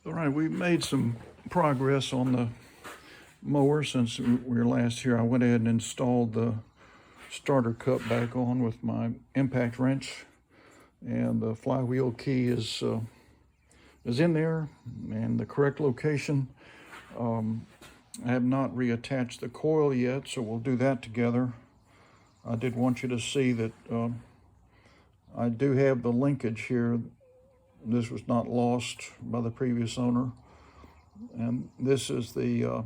All right, we made some progress on the mower since we were last here. I went ahead and installed the starter cup back on with my impact wrench, and the flywheel key is in there and the correct location. I have not reattached the coil yet, so we'll do that together. I did want you to see that I do have the linkage here. This was not lost by the previous owner, and this is the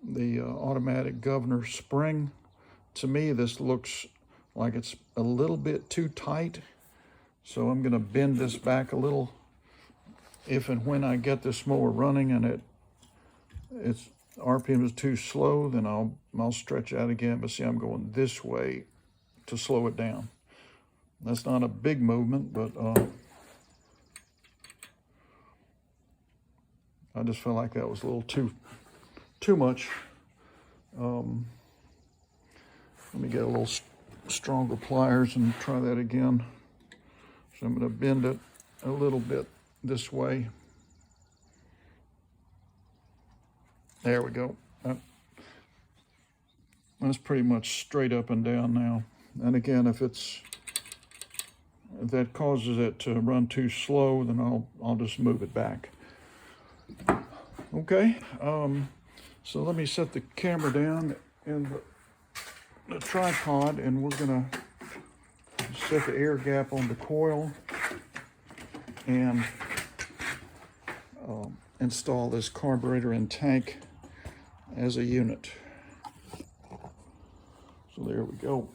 automatic governor spring. To me, this looks like it's a little bit too tight, so I'm going to bend this back a little. If and when I get this mower running and its RPM is too slow, then I'll stretch out again. But see, I'm going this way to slow it down. That's not a big movement, but I just felt like that was a little too much. Let me get a little stronger pliers and try that again. So I'm going to bend it a little bit this way. There we go. That's pretty much straight up and down now. And again, if that causes it to run too slow, then I'll just move it back. Okay, so let me set the camera down in the tripod, and we're gonna set the air gap on the coil and install this carburetor and tank as a unit. So there we go.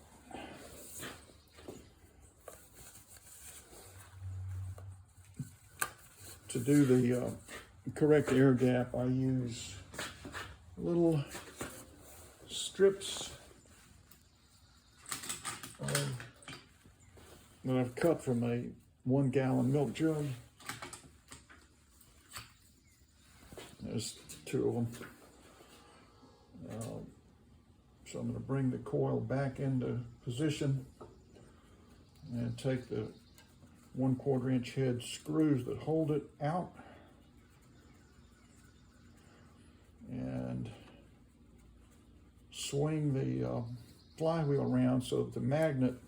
To do the correct air gap, I use little strips that I've cut from a 1 gallon milk jug. There's 2 of them. So I'm going to bring the coil back into position and take the 1/4 inch head screws that hold it out and swing the flywheel around so that the magnet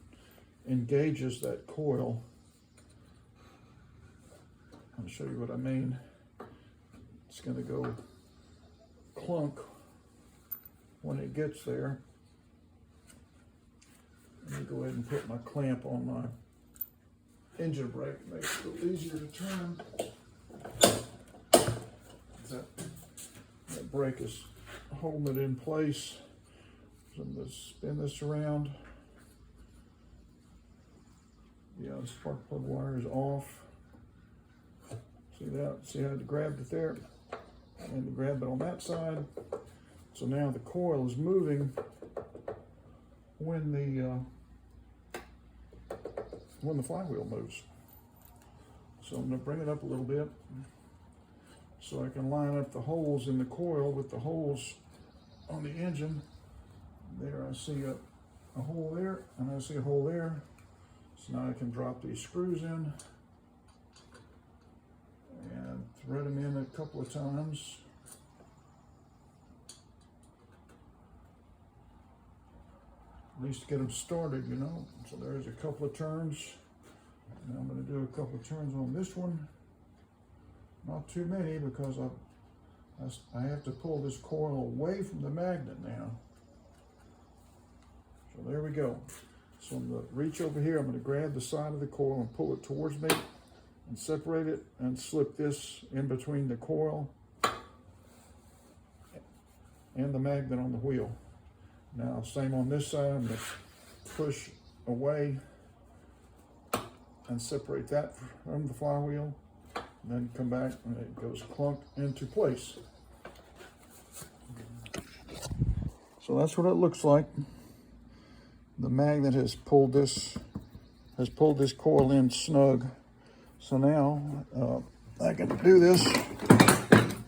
engages that coil. I'll show you what I mean. It's going to go clunk when it gets there. Let me go ahead and put my clamp on my engine brake, makes it a little easier to turn. That brake is holding it in place. So I'm going to spin this around. Yeah, the spark plug wire is off. See that? See how I grabbed it there? And grab it on that side. So now the coil is moving when the flywheel moves. So I'm going to bring it up a little bit so I can line up the holes in the coil with the holes on the engine. There I see a hole there, and I see a hole there. So now I can drop these screws in and thread them in a couple of times. At least to get them started, you know. So there's a couple of turns. Now I'm going to do a couple of turns on this one. Not too many, because I have to pull this coil away from the magnet now. So there we go. So I'm going to reach over here. I'm going to grab the side of the coil and pull it towards me and separate it and slip this in between the coil and the magnet on the wheel. Now, same on this side. I'm going to push away and separate that from the flywheel, and then come back and it goes clunk into place. So that's what it looks like. The magnet has pulled this coil in snug. So now I can do this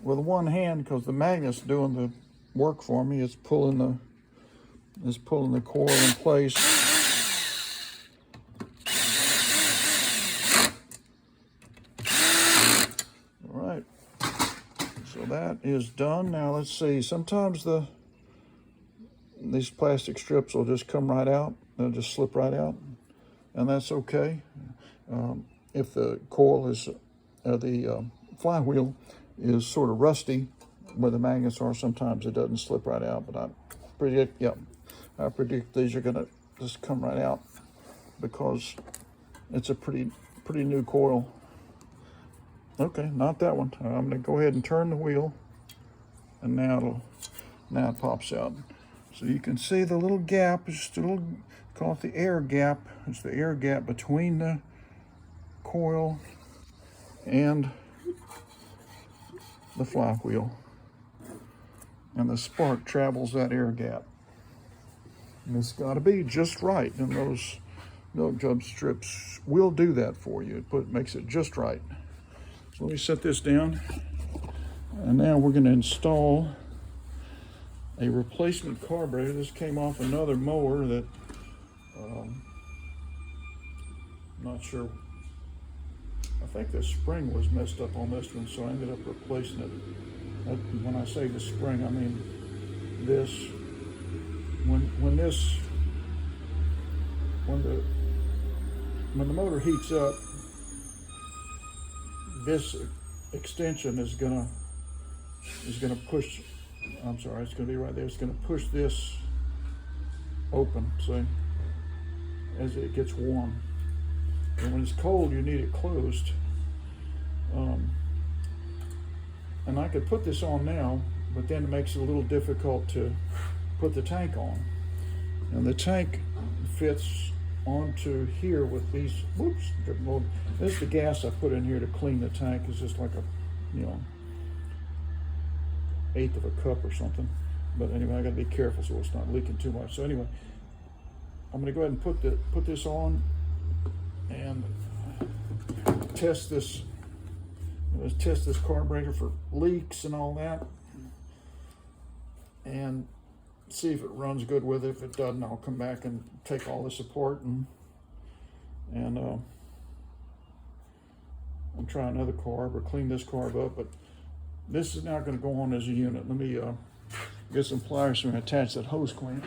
with one hand because the magnet's doing the work for me. It's pulling the coil in place. that is done. Now let's see, sometimes these plastic strips will just come right out. They'll just slip right out, and that's okay. If the coil is, the flywheel is sort of rusty where the magnets are, sometimes it doesn't slip right out, but I predict these are gonna just come right out because it's a pretty new coil. Okay, not that one. I'm gonna go ahead and turn the wheel, and now it pops out. So you can see the little gap is just a little, call it the air gap. It's the air gap between the coil and the flywheel. And the spark travels that air gap. And it's got to be just right. And those milk jug strips will do that for you. It makes it just right. So let me set this down. And now we're going to install a replacement carburetor. This came off another mower that I'm not sure. I think the spring was messed up on this one, so I ended up replacing it. When I say the spring, I mean this. When the motor heats up, this extension is gonna push. I'm sorry, it's gonna be right there. It's gonna push this open, see, as it gets warm. And when it's cold, you need it closed. And I could put this on now, but then it makes it a little difficult to put the tank on. And the tank fits onto here with these, whoops, this is the gas I put in here to clean the tank. It's just like a, 1/8 of a cup or something. But anyway, I gotta be careful so it's not leaking too much. So anyway, I'm gonna go ahead and put this on and test this. Let's test this carburetor for leaks and all that, and see if it runs good with it. If it doesn't, I'll come back and take all this apart and try another carb or clean this carb up. But this is now going to go on as a unit. Let me get some pliers and attach that hose clamp.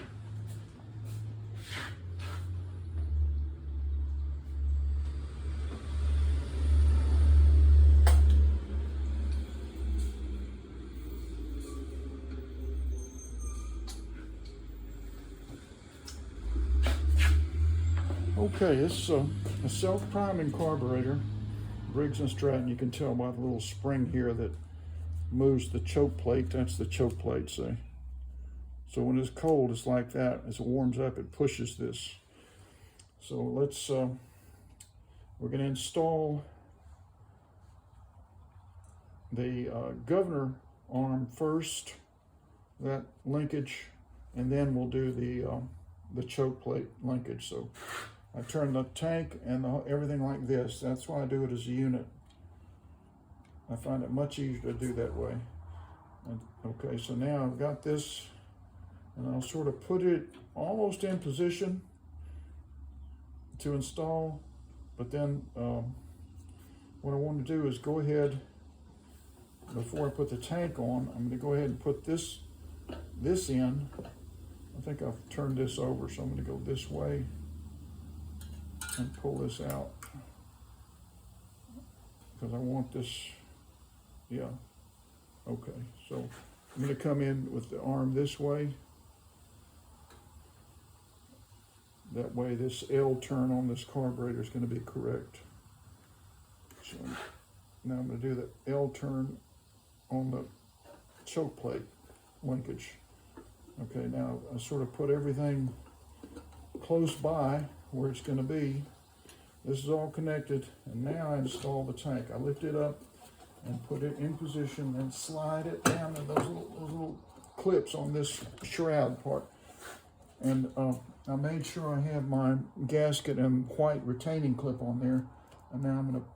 Okay, it's a self-priming carburetor, Briggs and Stratton. You can tell by the little spring here that moves the choke plate. That's the choke plate, see? So when it's cold, it's like that. As it warms up, it pushes this. So let's, we're gonna install the governor arm first, that linkage, and then we'll do the choke plate linkage. So I turn the tank and everything like this. That's why I do it as a unit. I find it much easier to do that way. And, okay, so now I've got this, and I'll sort of put it almost in position to install, but then what I want to do is go ahead, before I put the tank on, I'm going to go ahead and put this in. I think I've turned this over, so I'm going to go this way and pull this out because I want this, yeah, okay. So I'm going to come in with the arm this way. That way this L turn on this carburetor is going to be correct. So now I'm going to do the L turn on the choke plate linkage. Okay, now I sort of put everything close by where it's going to be. This is all connected, and now I install the tank. I lift it up and put it in position and slide it down to those little clips on this shroud part. And I made sure I have my gasket and white retaining clip on there. And now I'm going to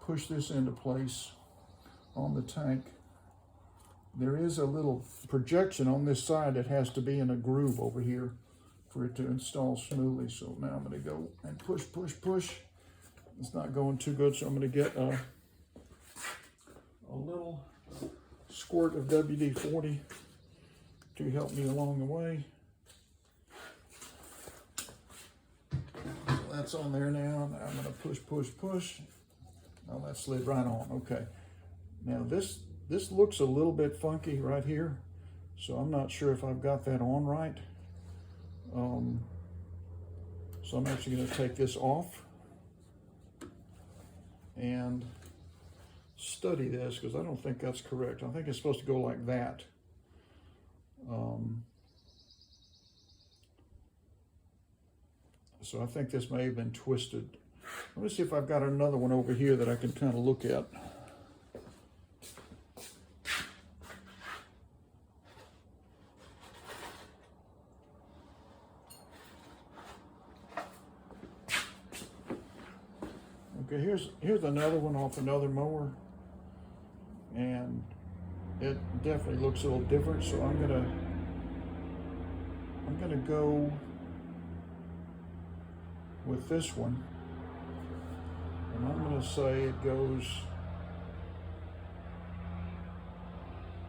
push this into place on the tank. There is a little projection on this side that has to be in a groove over here for it to install smoothly. So now I'm going to go and push, push, push. It's not going too good, so I'm going to get a little squirt of WD-40 to help me along the way. So that's on there now. Now I'm going to push, push, push. Oh, that slid right on. Okay. Now this looks a little bit funky right here, so I'm not sure if I've got that on right. So I'm actually going to take this off and study this, because I don't think that's correct. I think it's supposed to go like that. So I think this may have been twisted. Let me see if I've got another one over here that I can kind of look at. Okay, here's another one off another mower, and it definitely looks a little different. So I'm gonna go with this one, and I'm gonna say it goes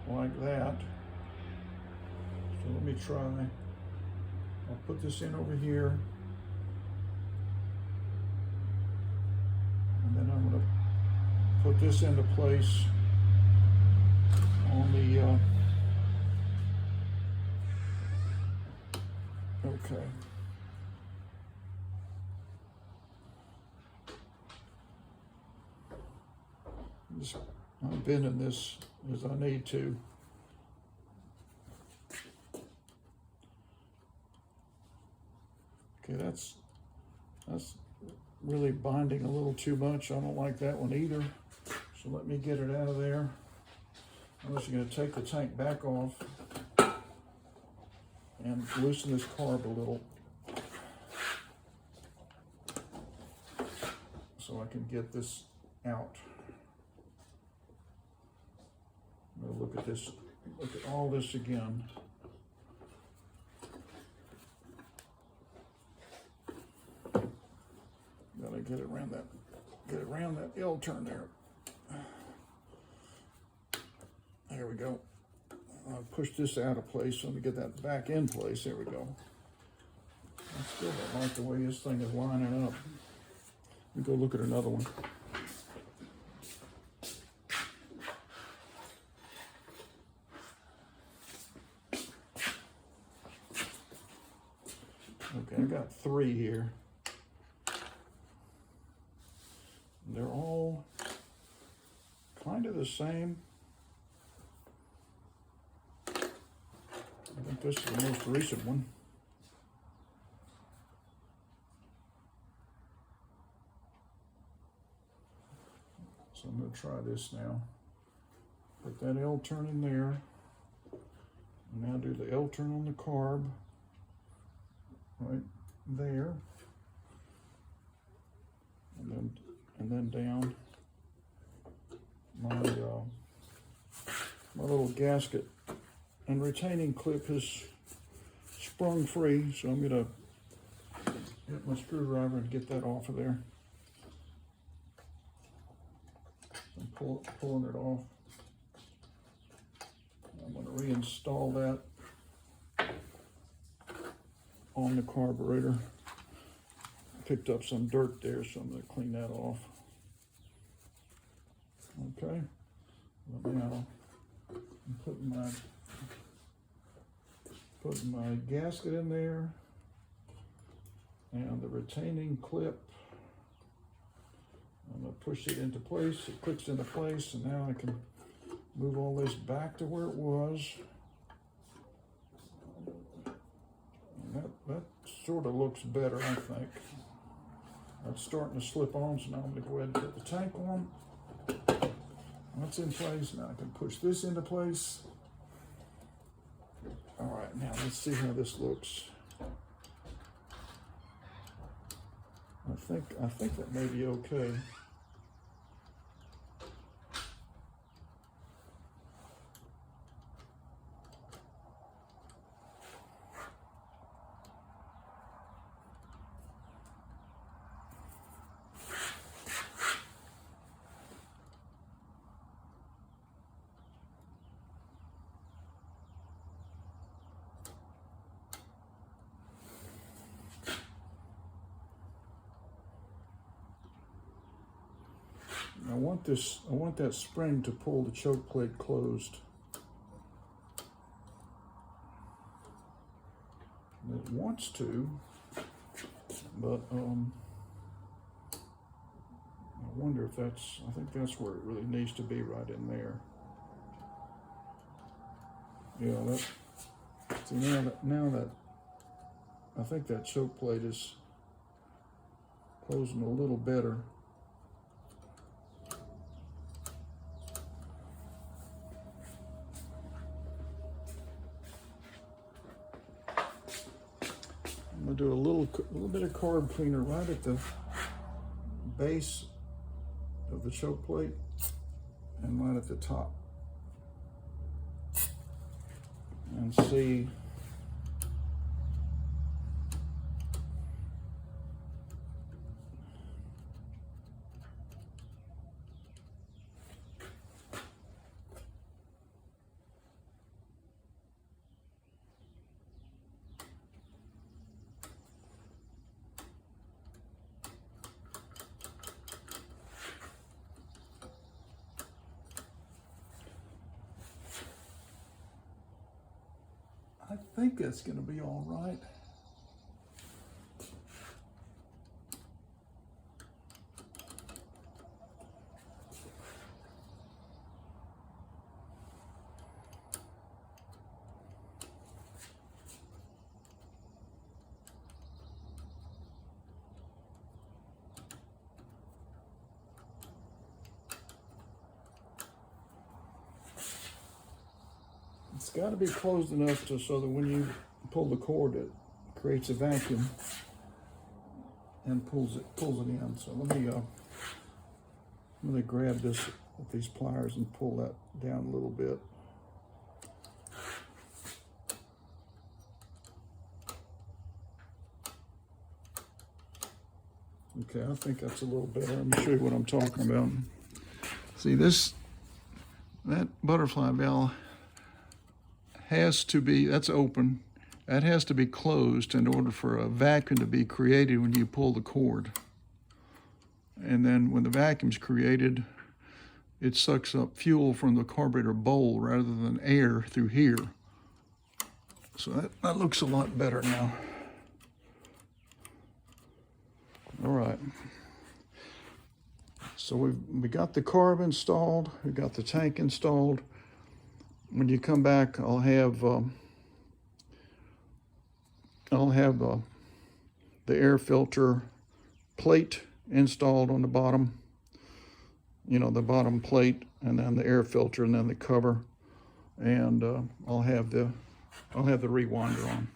like that. So let me try. I'll put this in over here, and then I'm gonna put this into place on the okay. I'm bending this as I need to. Okay, that's really binding a little too much. I don't like that one either. So let me get it out of there. I'm just going to take the tank back off and loosen this carb a little so I can get this out. I'm going to look at this, look at all this again. Gotta get it around that L turn there. There we go. I'll push this out of place. Let me get that back in place. There we go. I still don't like the way this thing is lining up. Let me go look at another one. Okay, I got 3 here. They're all kind of the same. I think this is the most recent one. So I'm going to try this now. Put that L turn in there. And now do the L turn on the carb. Right there. And then down my my little gasket and retaining clip has sprung free, so I'm gonna get my screwdriver and get that off of there. I'm pulling it off. I'm gonna reinstall that on the carburetor. Picked up some dirt there, so I'm going to clean that off. Okay, now I'm putting my gasket in there and the retaining clip. I'm going to push it into place. It clicks into place, and now I can move all this back to where it was. And that sort of looks better, I think. That's starting to slip on, so now I'm going to go ahead and put the tank on. That's in place. Now I can push this into place. All right, now let's see how this looks. I think that may be okay. want that spring to pull the choke plate closed. It wants to, but I wonder if I think that's where it really needs to be, right in there. Yeah, see now that I think that choke plate is closing a little better. I'm gonna do a little bit of carb cleaner right at the base of the choke plate and right at the top, and see I think that's going to be all right. It's got to be closed enough so that when you pull the cord, it creates a vacuum and pulls it in. So I'm gonna grab this with these pliers and pull that down a little bit. Okay, I think that's a little better. Let me show you what I'm talking about. See that butterfly valve has to be, that's open. That has to be closed in order for a vacuum to be created when you pull the cord. And then when the vacuum's created, it sucks up fuel from the carburetor bowl rather than air through here. So that looks a lot better now. All right. So we got the carb installed, we got the tank installed. When you come back, I'll have the air filter plate installed on the bottom. You know, the bottom plate, and then the air filter, and then the cover. And I'll have the rewinder on.